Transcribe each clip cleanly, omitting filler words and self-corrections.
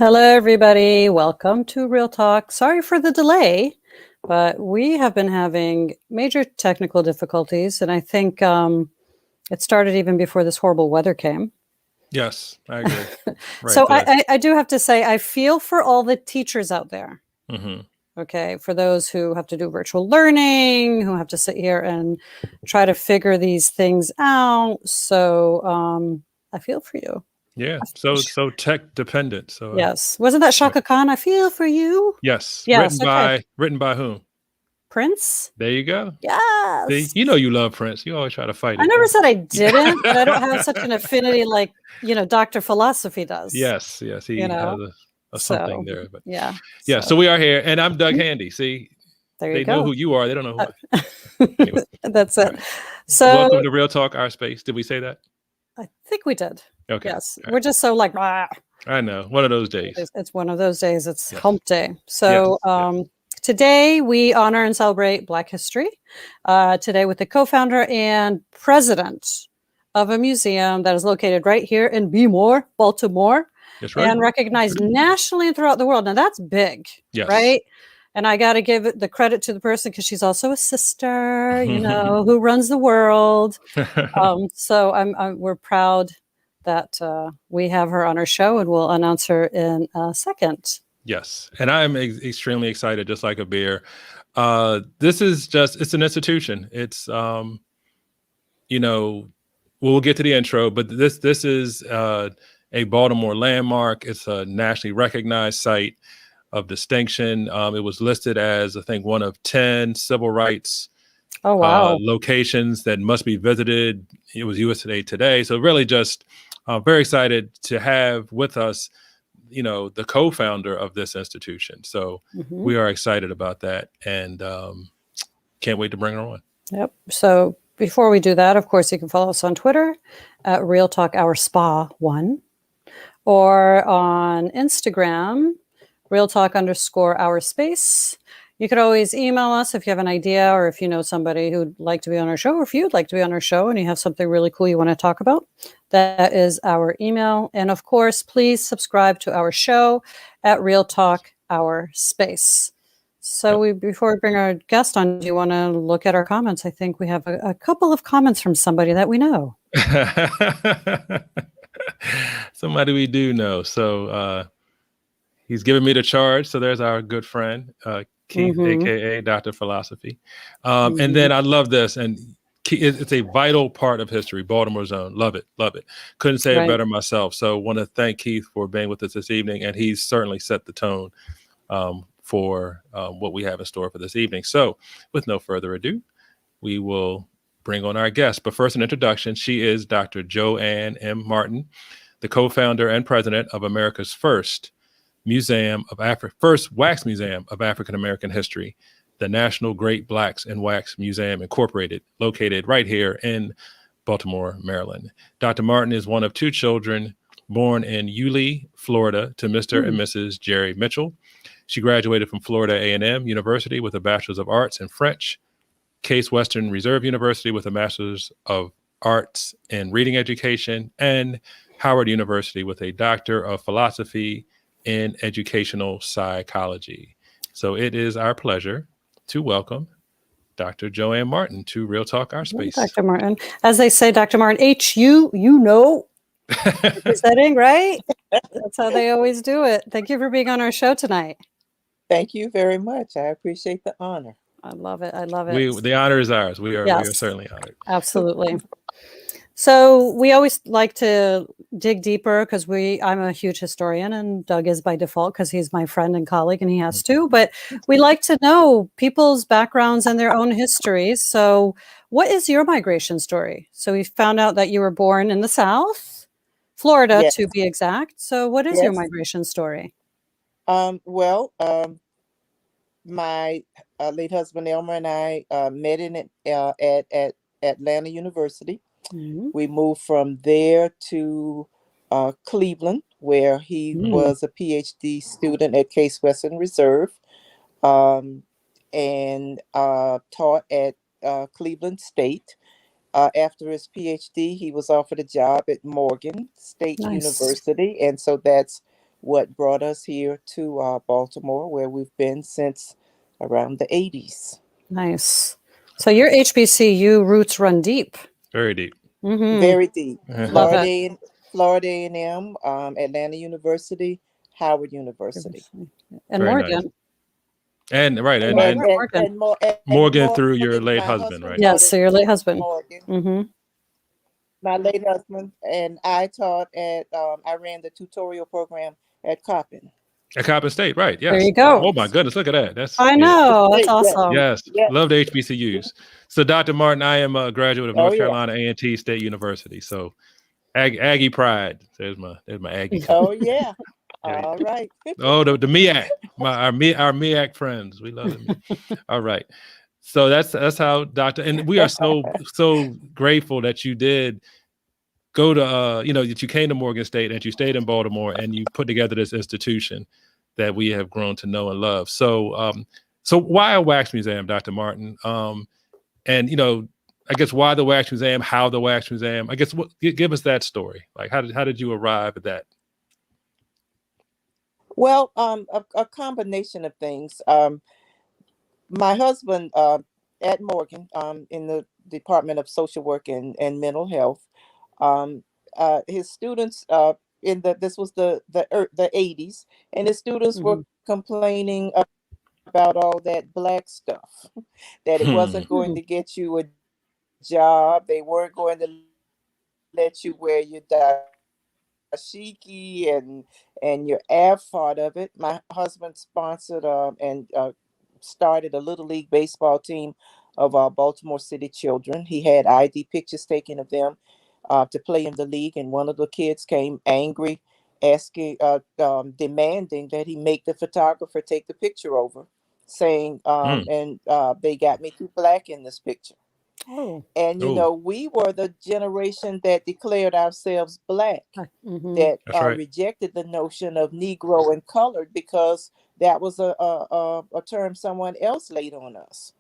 Hello, everybody. Welcome to Real Talk. Sorry for the delay, but we have been having major technical difficulties, and I think it started even before this horrible weather came. Yes, I agree. So Right. I do have to say, I feel for all the teachers out there. Mm-hmm. Okay, for those who have to do virtual learning, who have to sit here and try to figure these things out. So I feel for you. Yeah. So tech dependent. So Yes. Wasn't that yeah. Shaka Khan? I feel for you. Yes. Yes. Okay. Written by whom? Prince? There you go. See, Yes. you love Prince. You always try to fight I it. never said I Yeah. didn't, but I don't have such an affinity like, Dr. Philosophy does, Yes. you He has know? a something So, there. But yeah. yeah, So, so we are here, and I'm Doug mhm, Handy. See, there you they know go. who you are. They don't know who Uh, I am. Anyway, That's all it. right. So, Welcome to Real Talk, Our Space. Did we say that? I think we did. Okay. Yes. All We're just so like, "Rah." right. I know. One of those days. It's one of those days. It's Yes. hump day. Yes. So, Yes. today we honor and celebrate Black history. Today with the co-founder and president of a museum that is located right here in Baltimore, Baltimore, That's right. and recognized nationally and throughout the world. Now that's big, Yes. right? And I got to give the credit to the person because she's also a sister, who runs the world. So we're proud that we have her on our show, and we'll announce her in a second. Yes, and I'm extremely excited, just like a beer. This is it's an institution. It's you know, we'll get to the intro, but this is a Baltimore landmark. It's a nationally recognized site of distinction. It was listed as, I think, one of 10 civil rights Oh wow! locations that must be visited. It was USA Today. So really just very excited to have with us, the co-founder of this institution. So Hmm. we are excited about that, and can't wait to bring her on. Yep. So before we do that, of course, you can follow us on Twitter at Real Talk Our Spa One, or on Instagram, Real Talk _ Our Space. You could always email us if you have an idea, or if you know somebody who'd like to be on our show, or if you'd like to be on our show and you have something really cool you want to talk about. That is our email. And of course, please subscribe to our show at Real Talk Our Space. So before we bring our guest on, do you want to look at our comments? I think we have a couple of comments from somebody that we know. Somebody we do know. So he's giving me the charge. So there's our good friend, Keith, Mm-hmm. aka Dr. Philosophy. And Mm-hmm. then I love this, and it's a vital part of history. Baltimore Zone, love it. Couldn't say it Right. better myself. So want to thank Keith for being with us this evening, and he's certainly set the tone for what we have in store for this evening. So with no further ado, we will bring on our guest. But first, an introduction. She is Dr. Joanne M. Martin, the co-founder and president of America's first wax museum of African American history, the National Great Blacks in Wax Museum Incorporated, located right here in Baltimore, Maryland. Dr. Martin is one of two children born in Yulee, Florida, to Mr. and Mrs. Jerry Mitchell. She graduated from Florida A&M University with a Bachelor's of Arts in French, Case Western Reserve University with a Master's of Arts in Reading Education, and Howard University with a Doctor of Philosophy in Educational Psychology. So it is our pleasure to welcome Dr. Joanne Martin to Real Talk Our Space. Dr. Martin. As they say, Dr. Martin, H-U, presenting, right? That's how they always do it. Thank you for being on our show tonight. Thank you very much. I appreciate the honor. I love it. I love it. The honor is ours. We are Yes, certainly honored. absolutely. So we always like to dig deeper because I'm a huge historian, and Doug is by default because he's my friend and colleague and he has to. But we like to know people's backgrounds and their own histories. So what is your migration story? So we found out that you were born in the South, Florida Yes. to be exact. So what is your Yes. migration story? My late husband Elmer and I met at Atlanta University. Mhm. We moved from there to Cleveland, where he was a PhD student at Case Western Reserve, and taught at Cleveland State. After his PhD, he was offered a job at Morgan State Nice. University, and so that's what brought us here to Baltimore, where we've been since around the 80s. Nice. So your HBCU roots run deep. Very deep. Very deep. Love it. Florida A&M, Atlanta University, Howard University. And Very Morgan. nice. And right, And and Morgan. Morgan through your late my husband, right? Yes, so your late husband. Morgan, my late husband, and I taught at, I ran the tutorial program at Coppin. At Coppin State, right? Yes. There you go. Oh my goodness, look at that. That's I know. That's awesome. Yes, love the HBCUs. So, Dr. Martin, I am a graduate of North Carolina A&T State University. So, Aggie pride. There's my Aggie. Oh yeah. All right. Oh, the MEAC, our MEAC friends. We love them. All right. So that's how Dr. And we are so grateful that you did go to that you came to Morgan State and you stayed in Baltimore and you put together this institution that we have grown to know and love. So so why a wax museum, Dr. Martin? And I guess why the wax museum, how the wax museum? I guess give us that story. Like how did you arrive at that? Well, a combination of things. My husband at Morgan, in the Department of Social Work and Mental Health, his students this was the 80s, and his students were complaining about all that Black stuff, that it wasn't going to get you a job. They weren't going to let you wear your dashiki and your F part of it. My husband sponsored and started a little league baseball team of Baltimore City children. He had ID pictures taken of them to play in the league, and one of the kids came angry, asking, demanding that he make the photographer take the picture over, saying, and they got me too Black in this picture. Oh. And we were the generation that declared ourselves Black, that That's right. rejected the notion of Negro and colored because that was a term someone else laid on us.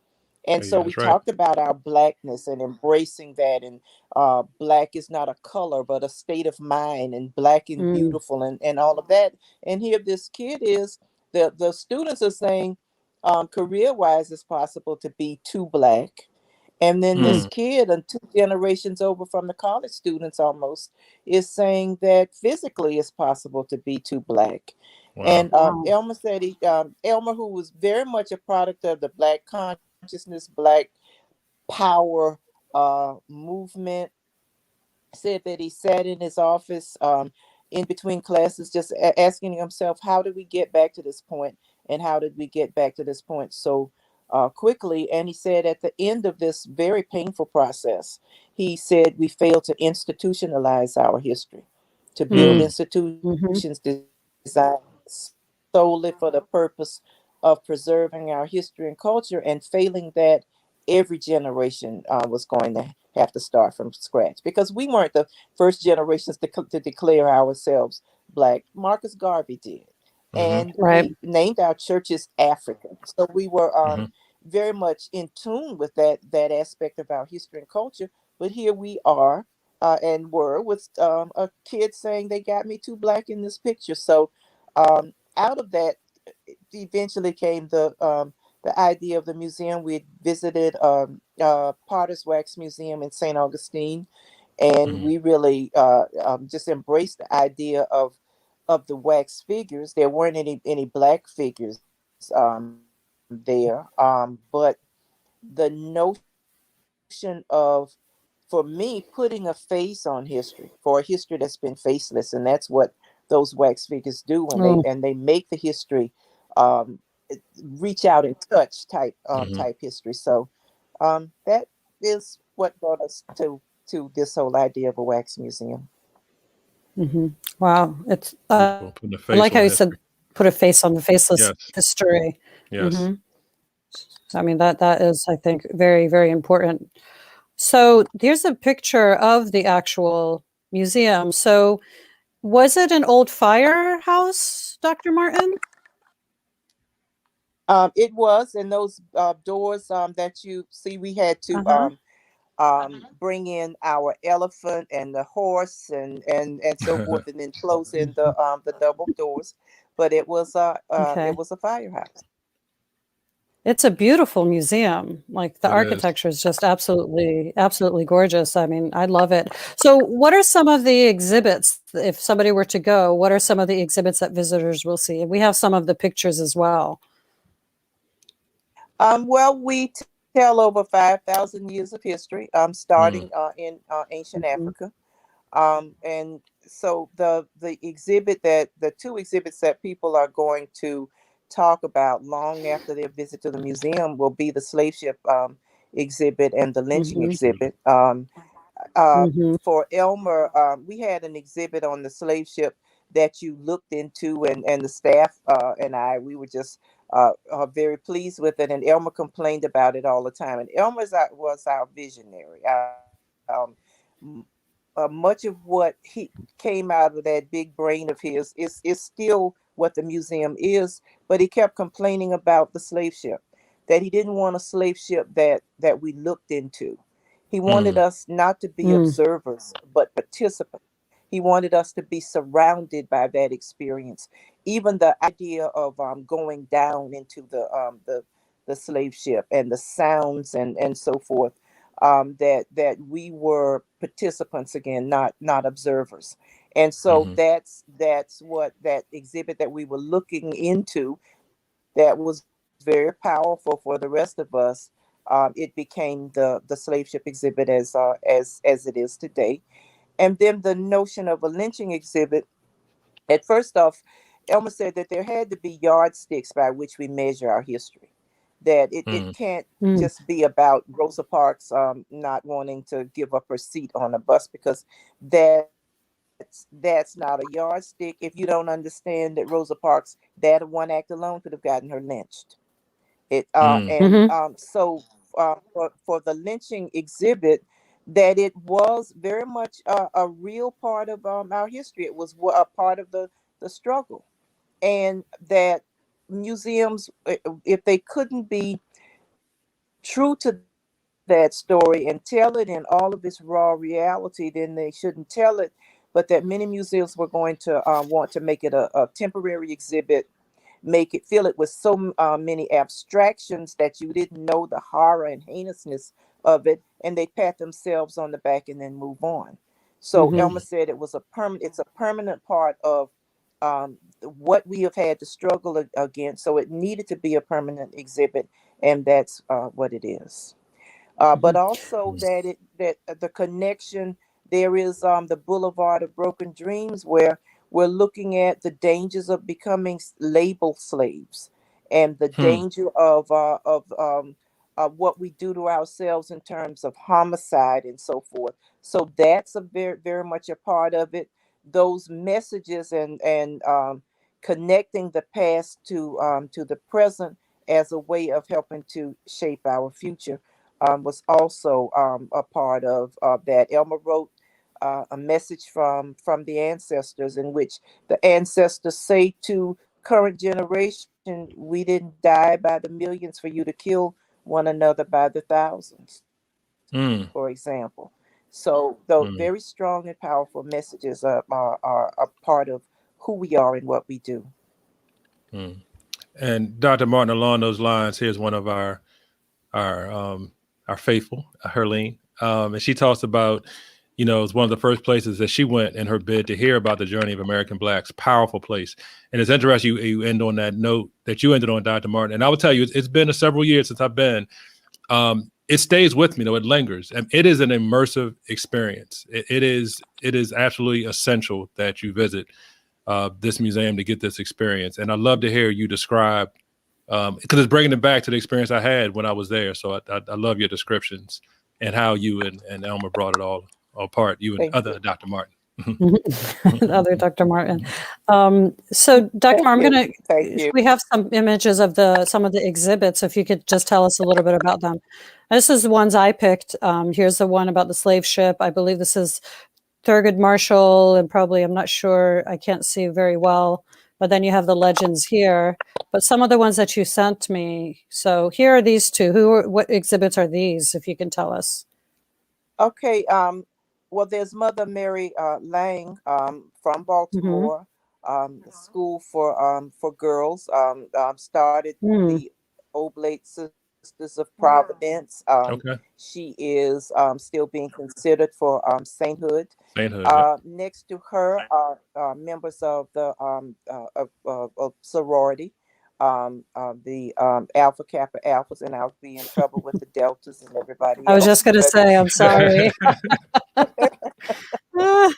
And so we talked about our Blackness and embracing that, and Black is not a color but a state of mind, and Black and beautiful, and all of that. And here this kid is, the students are saying, career wise it's possible to be too Black. And then this kid, and 2 generations over from the college students almost, is saying that physically it's possible to be too Black. Wow. And Elmer said Elmer, who was very much a product of the Black consciousness, Black power movement, said that he sat in his office in between classes just asking himself, how did we get back to this point, and how did we get back to this point so quickly? And he said at the end of this very painful process, he said we failed to institutionalize our history, to build institutions designed solely for the purpose of preserving our history and culture, and failing that, every generation was going to have to start from scratch, because we weren't the first generations to declare ourselves Black. Marcus Garvey did. And we named our churches African. So we were very much in tune with that aspect of our history and culture. But here we are, and were, with a kid saying they got me too Black in this picture. So out of that eventually came the idea of the museum. We had visited Potter's Wax Museum in St. Augustine, and we really just embraced the idea of the wax figures. There weren't any Black figures there, but the notion of, for me, putting a face on history, for a history that's been faceless, and that's what those wax figures do, and they make the history um, reach out and touch type history. So that is what brought us to this whole idea of a wax museum. Wow, it's I like how you said, put a face on the faceless history. Yes. I mean, that is, I think, very, very important. So there's a picture of the actual museum. So was it an old firehouse, Dr. Martin? It was, and those doors that you see, we had to bring in our elephant and the horse and so forth, and then close in the double doors. But Okay. it was a firehouse. It's a beautiful museum. Like the It is. architecture is just absolutely, absolutely gorgeous. I mean, I love it. So, what are some of the exhibits? If somebody were to go, what are some of the exhibits that visitors will see? And we have some of the pictures as well. Well, we tell over 5,000 years of history, Mm, starting in ancient Mhm. Africa. And so the two exhibits that people are going to talk about long after their visit to the museum will be the slave ship exhibit and the lynching Mhm. mm, exhibit. Uh, Mhm. for Elmer, we had an exhibit on the slave ship that you looked into, and the staff and we were just very pleased with it. And Elmer complained about it all the time. And was our visionary. M- Much of what he came out of that big brain of his is still what the museum is, but he kept complaining about the slave ship, that he didn't want a slave ship that we looked into. He wanted mm, us not to be Mm. observers, but participants. He wanted us to be surrounded by that experience. Even the idea of going down into the slave ship and the sounds and so forth, that we were participants again, not observers. And so mhm, that's what that exhibit that we were looking into that was very powerful for the rest of us. It became the slave ship exhibit as it is today. And then the notion of a lynching exhibit. At first off, Elmer said that there had to be yardsticks by which we measure our history. That it mm, can't Mm. just be about Rosa Parks not wanting to give up her seat on a bus, because that's not a yardstick if you don't understand that Rosa Parks, that one act alone could have gotten her lynched. It mm, and Mhm. so for the lynching exhibit, that it was very much a real part of our history. It was a part of the struggle, and that museums, if they couldn't be true to that story and tell it in all of its raw reality, then they shouldn't tell it. But that many museums were going to want to make it a temporary exhibit, make it fill it with so many abstractions that you didn't know the horror and heinousness of it, and they pat themselves on the back and then move on. So Mhm. Elmer said it was a permanent. It's a permanent part of what we have had to struggle against. So it needed to be a permanent exhibit, and that's what it is. But Mhm. also mm, that the connection there is, the Boulevard of Broken Dreams, where we're looking at the dangers of becoming label slaves, and the hmm, danger of what we do to ourselves in terms of homicide and so forth. So that's a very much a part of it. Those messages and connecting the past to the present as a way of helping to shape our future, was also a part of that. Elmer wrote a message from the ancestors, in which the ancestors say to current generation, we didn't die by the millions for you to kill one another by the thousands, mm, for example. So those mm, very strong and powerful messages are a part of who we are and what we do. mm. And Dr. Martin, along those lines, here's one of our our faithful, Herlene, and she talks about, it's one of the first places that she went in her bid to hear about the journey of American Blacks. Powerful place, and it's interesting you end on that note that you ended on, Dr. Martin. And I will tell you, it's been several years since I've been. It stays with me, though. It lingers, and it is an immersive experience. It is absolutely essential that you visit this museum to get this experience. And I'd love to hear you describe, because it's bringing it back to the experience I had when I was there. So I love your descriptions and how you and Elmer brought it all apart. You and Thank other you. Dr. Martin. Mhm. Other Dr. Martin. So, Dr. Thank Martin, you. Thank you. we have some images of some of the exhibits. If you could just tell us a little bit about them. This is the ones I picked. Here's the one about the slave ship. I believe this is Thurgood Marshall, and probably, I'm not sure, I can't see very well. But then you have the legends here. But some of the ones that you sent me. So here are these two. What exhibits are these? If you can tell us. Okay. Well, there's Mother Mary Lang from Mm-hmm. Baltimore, school for girls. Started Mm. the Oblate Sisters of Providence. Okay. She is still being considered for sainthood. Sainthood. Yep. Next to her are members of the of sorority, the Alpha Kappa Alphas, and I'll be in trouble with the Deltas and everybody I was just else. going to But say, I'm sorry. Ah,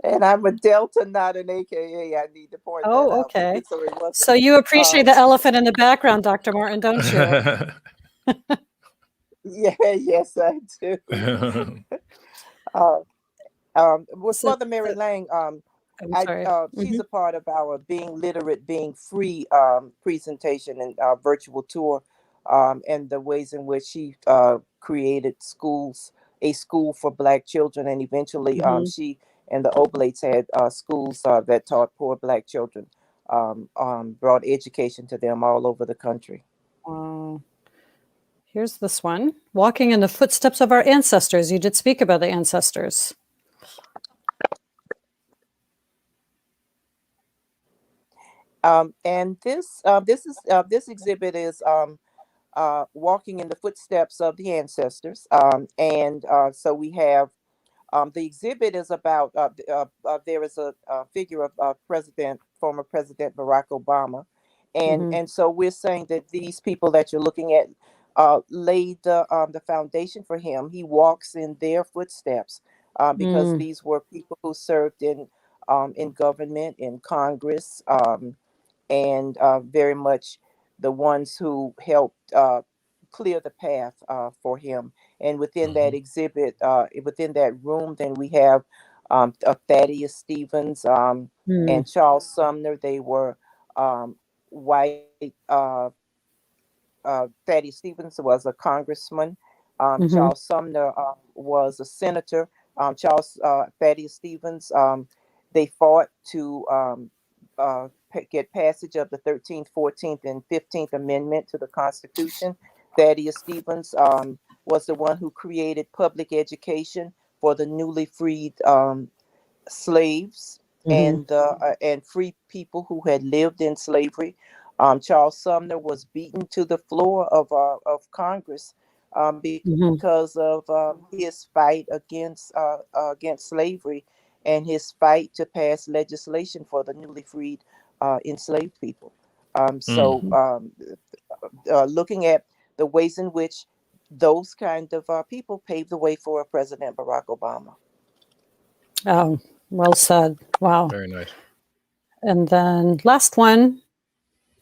and I'm a Delta, not an AKA. I need to point that oh, out. okay. So it wasn't. So you appreciate Um, the elephant in the background, Dr. Martin, don't you? yeah, yes, I do. Uh, with So, Mother Mary Lang, I'm sorry. she's Hmm. a part of our Being Literate, Being Free presentation and virtual tour, and the ways in which she created a school for Black children, and eventually Hmm. she and the Oblates had schools that taught poor Black children, brought education to them all over the country. Here's this one. Walking in the footsteps of our ancestors. You did speak about the ancestors. And this exhibit is walking in the footsteps of the ancestors. And so we have the exhibit is about there is a figure of former President Barack Obama, Hmm. and so we're saying that these people that you're looking at laid the foundation for him. He walks in their footsteps because Mm. these were people who served in government, in Congress. And very much the ones who helped clear the path for him. And within that Mhm. exhibit, within that room, then we have Thaddeus Stevens Mm. and Charles Sumner. They were white. Thaddeus Stevens was a congressman. Hmm. Charles Sumner was a senator. Charles Thaddeus Stevens, they fought to get passage of the 13th, 14th, and 15th Amendment to the Constitution. Thaddeus Stevens was the one who created public education for the newly freed slaves Hmm. and free people who had lived in slavery. Charles Sumner was beaten to the floor of Congress Hmm. because of his fight against slavery and his fight to pass legislation for the newly freed enslaved people. Mm. Looking at the ways in which those kind of people paved the way for President Barack Obama. Oh, well said. Wow. Very nice. And then last one,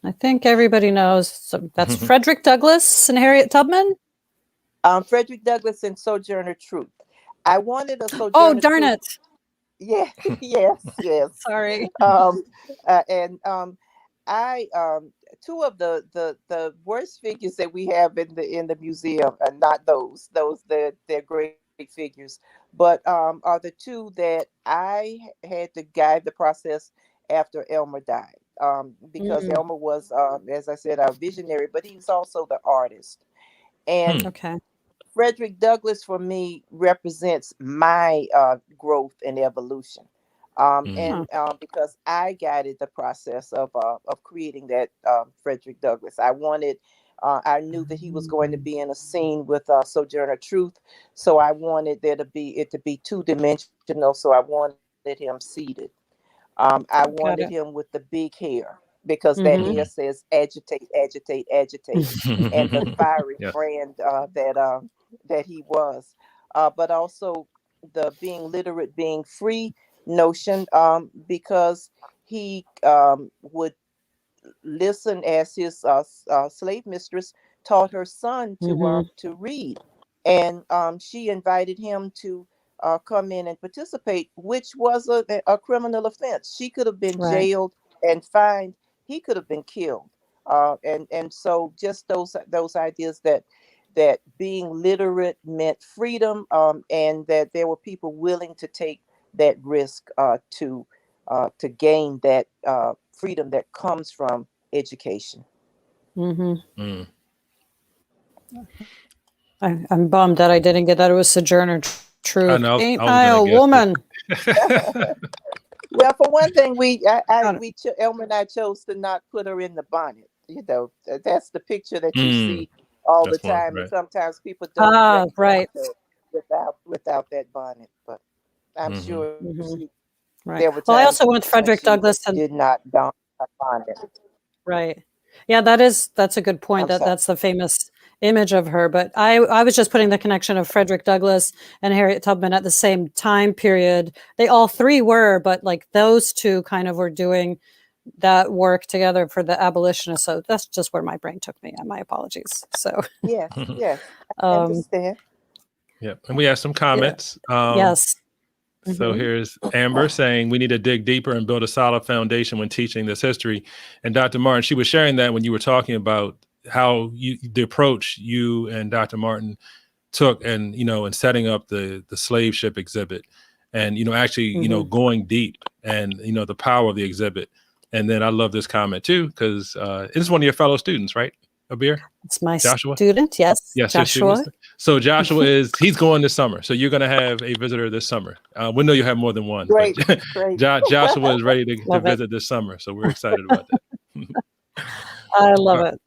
I think everybody knows. So that's Frederick Douglass and Harriet Tubman. Frederick Douglass and Sojourner Truth. I wanted a Oh, Sojourner darn Truth. it. Yeah, yes, yes. Sorry. Um, and I two of the worst figures that we have in the museum are not those they're great figures, but are the two that I had to guide the process after Elmer died. Because Mm. Elmer was, as I said, our visionary, but he was also the artist. And Hmm. Okay. Frederick Douglass for me represents my growth and evolution. Mm. Huh. And because I guided the process of creating that Frederick Douglass, I knew that he was going to be in a scene with Sojourner Truth, so I wanted it to be two dimensional. So I wanted him seated. I wanted Got him it. with the big hair because that hair Hmm. Mhm. says agitate, agitate, agitate, and the fiery Yes. brand that he was. But also the being literate, being free notion, because he would listen as his slave mistress taught her son Hmm. to read, and she invited him to come in and participate, which was a criminal offense. She could have been Right. jailed and fined. He could have been killed. And so just those ideas that being literate meant freedom, and that there were people willing to take that risk to gain that freedom that comes from education. Hmm. Mm. I'm bummed that I didn't get that. It was Sojourner Truth. know. Ain't I was I gonna a guess woman? it. Well, for one thing, Got it. Elmer and I chose to not put her in the bonnet. You know, that's the picture that you Mm, see all the that's one, time, and right? sometimes people don't Ah, recognize right. her without that bonnet. But I'm Hmm. sure Hmm. she, Right. there were Well, I times also went with when Frederick she Douglass and did not don a bonnet. right. Yeah, that's a good point. I'm sorry. That's the famous image of her. But I was just putting the connection of Frederick Douglass and Harriet Tubman at the same time period. They all three were, but like those two kind of were doing that work together for the abolitionists. So that's just where my brain took me. And my apologies. So Yes, yes, I um, understand. Yep. And we have some yeah, comments. yes. So Hmm. here's Amber saying we need to dig deeper and build a solid foundation when teaching this history. And Dr. Martin, she was sharing that when you were talking about how the approach you and Dr. Martin took, and in setting up the slave ship exhibit, and actually Hmm. going deep, and the power of the exhibit. And then I love this comment too, because it's one of your fellow students, right, Abir? It's my Joshua? student. Yes, Yes, your Joshua. students. So Joshua he's going this summer. So you're going to have a visitor this summer. We know you have more than one, but Great, great. Joshua is ready to Love it. visit this summer. So we're excited about that. I love Uh, it.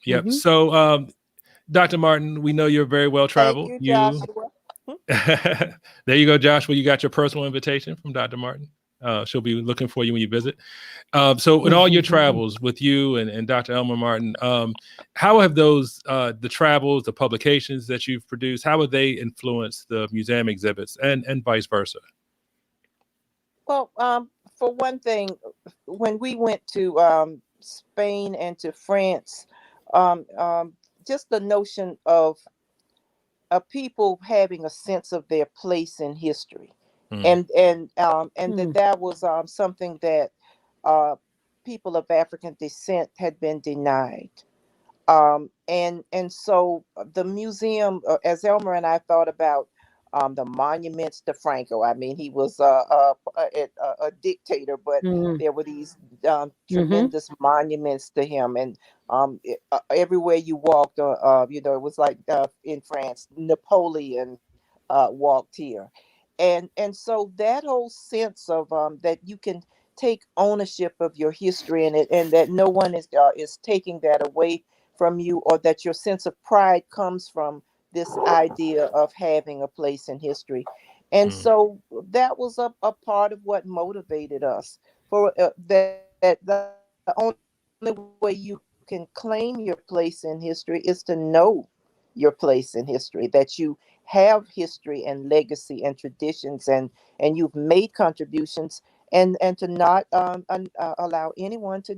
yep. Hmm. So Dr. Martin, we know you're very well Thank traveled. you, You Joshua. there you go, Joshua. You got your personal invitation from Dr. Martin. She'll be looking for you when you visit. So in all your travels with you and Dr. Elmer Martin, how have those, the travels, the publications that you've produced, how have they influenced the museum exhibits and vice versa? Well, for one thing, when we went to Spain and to France, um, um, just the notion of people having a sense of their place in history, Mm, and Hmm. that was something that uh, people of African descent had been denied. And so the museum, as Elmer and I thought about the monuments to Franco. I mean, he was a dictator, but Hmm. there were these Hmm. tremendous monuments to him, and everywhere you walked, it was like in France, Napoleon walked here, and so that whole sense of that you can take ownership of your history, and that no one is taking that away from you, or that your sense of pride comes from this idea of having a place in history. And mm, so that was a part of what motivated us, for that the only way you can claim your place in history is to know your place in history, that you have history and legacy and traditions, and you've made contributions, and to not allow anyone to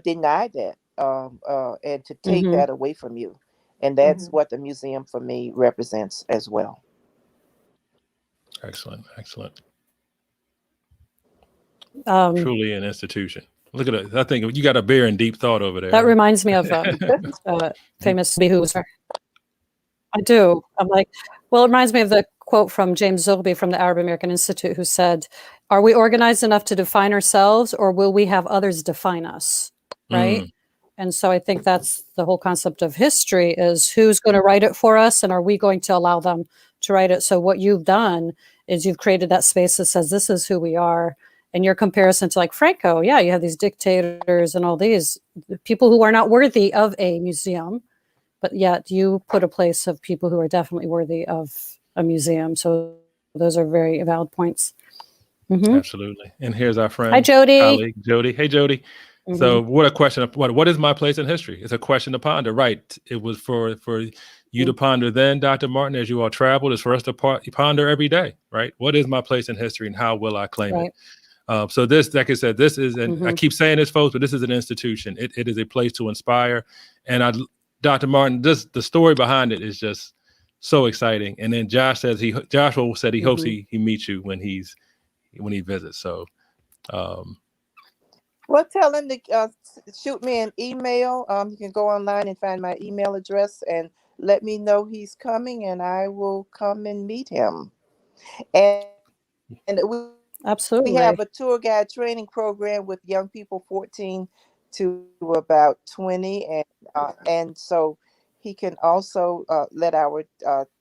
deny that, and to take Hmm. that away from you. And that's what the museum for me represents as well. excellent, excellent. Um, Truly an institution. Look at it. I think you got a beer and deep thought over that there, reminds me of famous who was I do. I'm like, well, it reminds me of the quote from James Zilby from the Arab American Institute, who said, "Are we organized enough to define ourselves, or will we have others define us?" Right. Mm, And so I think that's the whole concept of history: is who's going to write it for us, and are we going to allow them to write it? So what you've done is you've created that space that says this is who we are. And your comparison to like Franco, yeah, you have these dictators and all these people who are not worthy of a museum, but yet you put a place of people who are definitely worthy of a museum. So those are very valid points. Hmm. absolutely. And here's our Hi, friend, Jody. colleague, Jody. Hey, Jody. Hmm. So what a question. What is my place in history? It's a question to ponder, right? It was for you to ponder then, Dr. Martin, as you all traveled. It's for us to ponder every day, right? What is my place in history and how will I claim it? Right. So this, like I said, this is, and I Hmm. keep saying this, folks, but this is an institution. It is a place to inspire. And Dr. Martin, the story behind it is just so exciting. And then Joshua said he hopes Hmm. he meets you when he visits. So um, Well, tell him to shoot me an email. You can go online and find my email address and let me know he's coming, and I will come and meet him. And we have Absolutely. a tour guide training program with young people 14 to about 20, and so He can also let our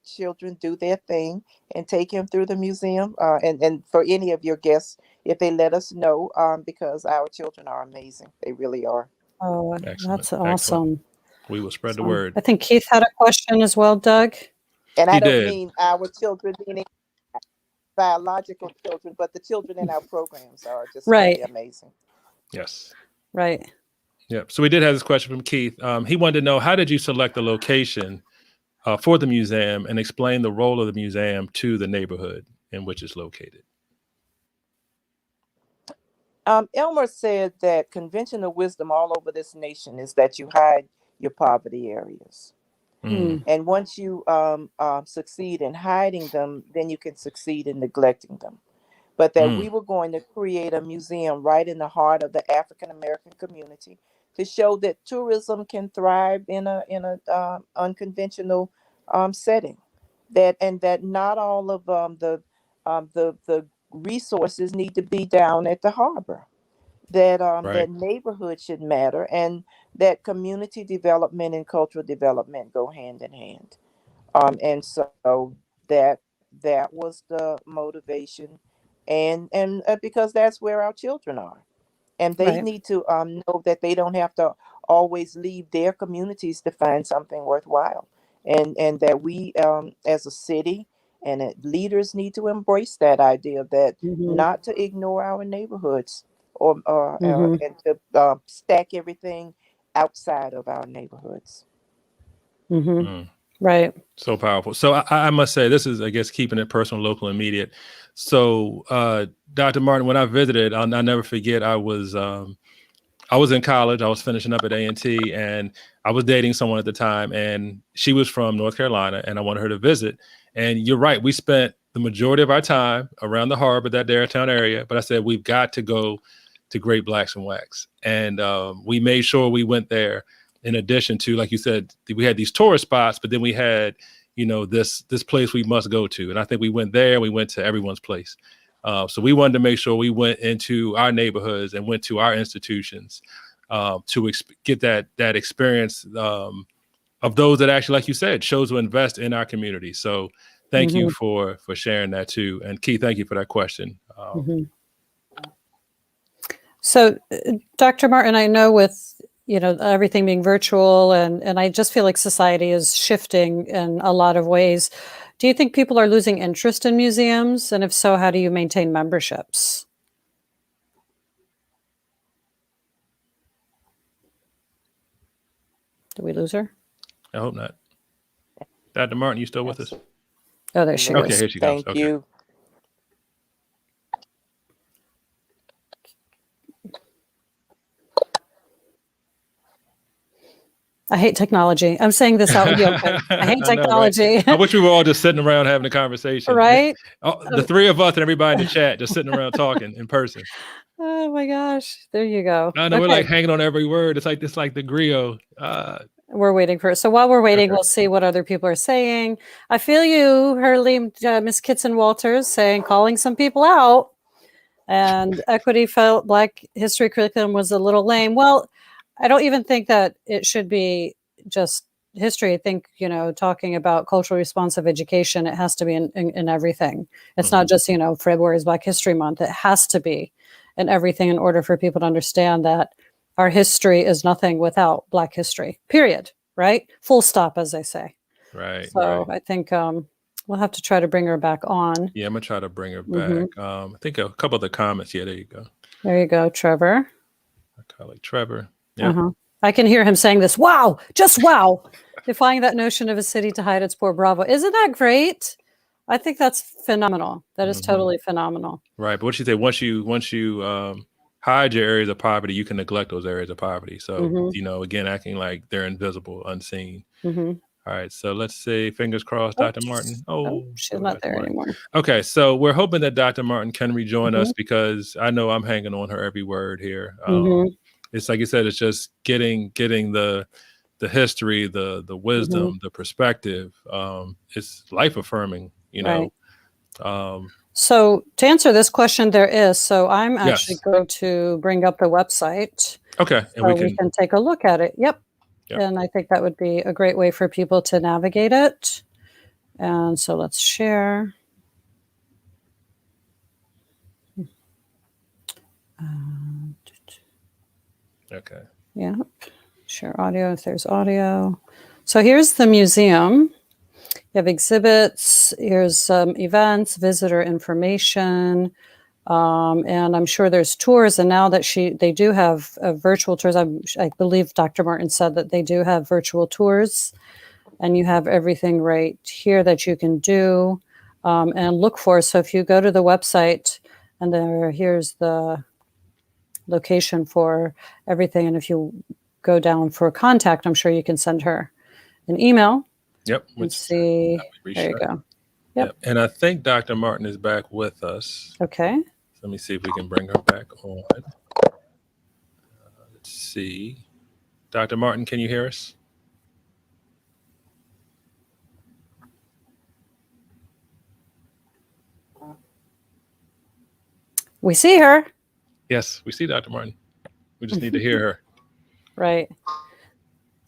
children do their thing and take him through the museum. And for any of your guests, if they let us know, because our children are amazing. They really are. Oh, Excellent. that's Excellent. awesome. We will spread the So, word. I think Keith had a question as well, Doug. And I He don't did. mean our children meaning biological children, but the children in our programs are just Right. really amazing. Yes. Right. Yep. So we did have this question from Keith. He wanted to know, how did you select the location for the museum and explain the role of the museum to the neighborhood in which it's located? Elmer said that conventional wisdom all over this nation is that you hide your poverty areas. Mm. And once you succeed in hiding them, then you can succeed in neglecting them. But that we were going to create a museum right in the heart of the African American community to show that tourism can thrive in a unconventional setting. That not all of the resources need to be down at the harbor. Right. That neighborhood should matter, and that community development and cultural development go hand in hand. And so that that was the motivation, and because that's where our children are, and they Right. need to know that they don't have to always leave their communities to find something worthwhile, and that we as a city and leaders need to embrace that idea that Mm-hmm. not to ignore our neighborhoods or Mm-hmm. and to stack everything outside of our neighborhoods. Mm-hmm. Mm. Right. So powerful. So I must say, this is, I guess, keeping it personal, local, immediate. So Dr. Martin, when I visited, I'll never forget, I was in college. I was finishing up at A&T, and I was dating someone at the time, and she was from North Carolina, and I wanted her to visit. And you're right, we spent the majority of our time around the harbor, that downtown area. But I said, we've got to go to Great Blacks and Wax. And we made sure we went there. In addition to, like you said, we had these tourist spots, but then we had, this place we must go to. And I think we went there. We went to everyone's place. So we wanted to make sure we went into our neighborhoods and went to our institutions to get that experience of those that actually, like you said, chose to invest in our community. So thank you for sharing that too. And Keith, thank you for that question. Mm-hmm. So, Dr. Martin, I know with everything being virtual, and I just feel like society is shifting in a lot of ways. Do you think people are losing interest in museums? And if so, how do you maintain memberships? Did we lose her? I hope not. Dr. Martin, you still with us? Oh, there she Okay, is. here she goes. Thank Okay. you. I hate technology. I'm saying this out in the open. I hate technology. Know, right? I wish we were all just sitting around having a conversation. Right? The three of us and everybody in the chat just sitting around talking in person. Oh my gosh. There you go. I know, okay. We're like hanging on every word. It's like the griot. We're waiting for it. So while we're waiting, we'll see what other people are saying. I feel you, Hurley, Miss Kitson Walters calling some people out. And equity felt Black history curriculum was a little lame. Well, I don't even think that it should be just history. I think, talking about culturally responsive education, it has to be in everything. It's not just, February is Black History Month. It has to be in everything in order for people to understand that our history is nothing without Black history, period. Right? Full stop, as they say. Right. So right. I think we'll have to try to bring her back on. Yeah, I'm going to try to bring her back. I think a couple of the comments. Yeah, there you go. There you go, Trevor. My colleague Trevor. Yeah. I can hear him saying this. Wow, just wow. Defying that notion of a city to hide its poor. Bravo. Isn't that great? I think that's phenomenal. That is totally phenomenal. Right. But what you say, once you hide your areas of poverty, you can neglect those areas of poverty. So, again, acting like they're invisible, unseen. All right. So let's say, fingers crossed, Dr. Martin. She's not there anymore. Okay. So we're hoping that Dr. Martin can rejoin us, because I know I'm hanging on her every word here. It's like you said, it's just getting the history, the wisdom, the perspective. It's life affirming, Right. So to answer this question, there is. So I'm actually going to bring up the website. Okay. And we can take a look at it. Yep. Yep. And I think that would be a great way for people to navigate it. And so let's share. Okay. Yeah. Share audio if there's audio. So here's the museum. You have exhibits. Here's some events, visitor information. And I'm sure there's tours. And now that they do have virtual tours, I believe Dr. Martin said that they do have virtual tours, and you have everything right here that you can do and look for. So if you go to the website, and here's the location for everything. And if you go down for contact, I'm sure you can send her an email. Yep. And see. There you go. Yep. And I think Dr. Martin is back with us. Okay. Let me see if we can bring her back on. Let's see. Dr. Martin, can you hear us? We see her. Yes, we see Dr. Martin. We just need to hear her. Right.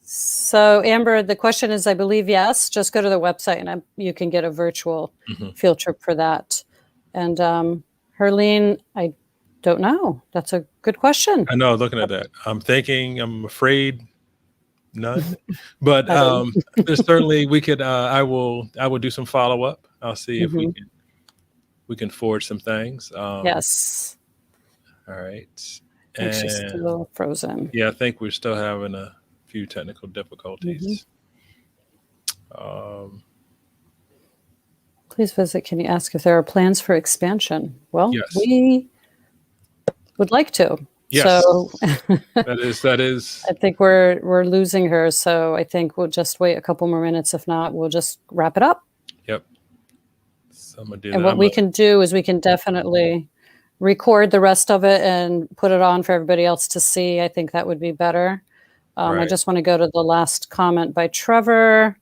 So, Amber, the question is, I believe, yes. Just go to the website and you can get a virtual field trip for that. And Herlene, I don't know. That's a good question. I know, looking at that. I'm afraid none. But there's certainly, we could, I will do some follow-up. I'll see if we can forge some things. Yes. All right. And she's still frozen. Yeah, I think we're still having a few technical difficulties. Please visit. Can you ask if there are plans for expansion? Well, yes. We would like to. Yes. So that is. I think we're losing her. So I think we'll just wait a couple more minutes. If not, we'll just wrap it up. Yep. So I'm gonna do and that. what we can do is we can definitely record the rest of it and put it on for everybody else to see. I think that would be better. Right. I just want to go to the last comment by Trevor.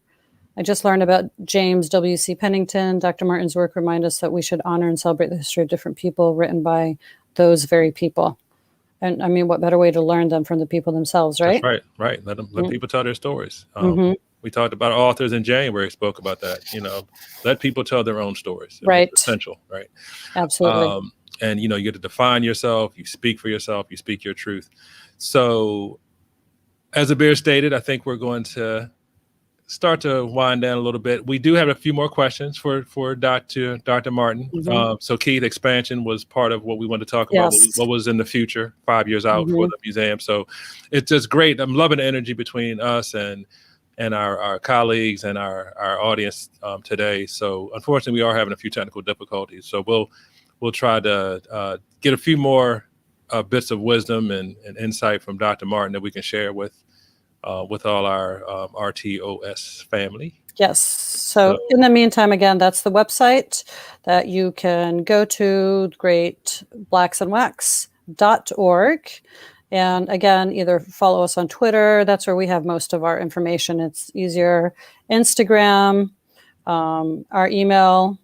I just learned about James W.C. Pennington. Dr. Martin's work reminds us that we should honor and celebrate the history of different people written by those very people. And I mean, what better way to learn them from the people themselves, right? That's right. Let people tell their stories. We talked about authors in January, spoke about that. Let people tell their own stories. Right. It's essential, right? Absolutely. And you get to define yourself. You speak for yourself. You speak your truth. So, as Abir stated, I think we're going to start to wind down a little bit. We do have a few more questions for Dr. Martin. So Keith, expansion was part of what we wanted to talk about. What was in the future, 5 years out for the museum. So it's just great. I'm loving the energy between us and our colleagues and our audience today. So unfortunately, we are having a few technical difficulties. So we'll try to get a few more bits of wisdom and insight from Dr. Martin that we can share with all our RTOS family. Yes. So in the meantime, again, that's the website that you can go to, greatblacksandwax.org. And again, either follow us on Twitter. That's where we have most of our information. It's easier. Instagram, our email,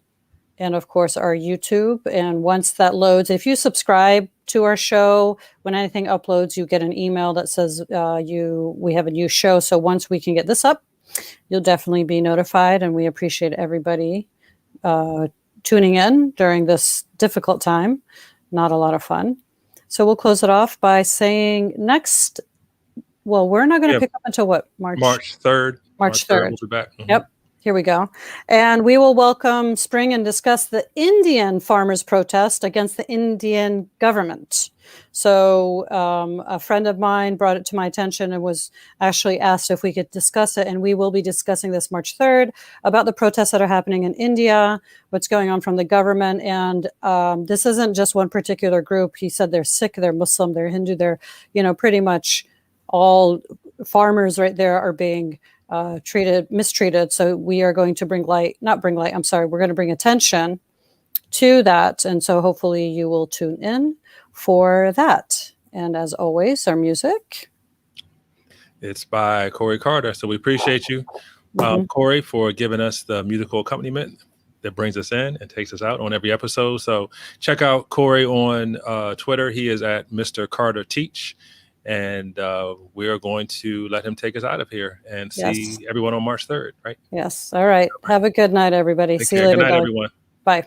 and of course our YouTube. And once that loads, if you subscribe to our show, when anything uploads, you get an email that says we have a new show. So once we can get this up, you'll definitely be notified. And we appreciate everybody tuning in during this difficult time. Not a lot of fun. So we'll close it off by saying next. Well, we're not going to pick up until what? March 3rd. March 3rd. We'll be back. Yep. Here we go. And we will welcome spring and discuss the Indian farmers' protest against the Indian government. So a friend of mine brought it to my attention and was actually asked if we could discuss it. And we will be discussing this March 3rd about the protests that are happening in India, what's going on from the government. And this isn't just one particular group. He said they're Sikh, they're Muslim, they're Hindu, they're, pretty much all farmers right there are being mistreated. So we are going to we're going to bring attention to that. And so hopefully you will tune in for that. And as always, our music. It's by Corey Carter. So we appreciate you, Corey, for giving us the musical accompaniment that brings us in and takes us out on every episode. So check out Corey on Twitter. He is at Mr. Carter Teach. And we are going to let him take us out of here and Yes. see everyone on March 3rd, right? Yes. All right. Have a good night, everybody. Take See you care. later, Good night, Doug. everyone. Bye.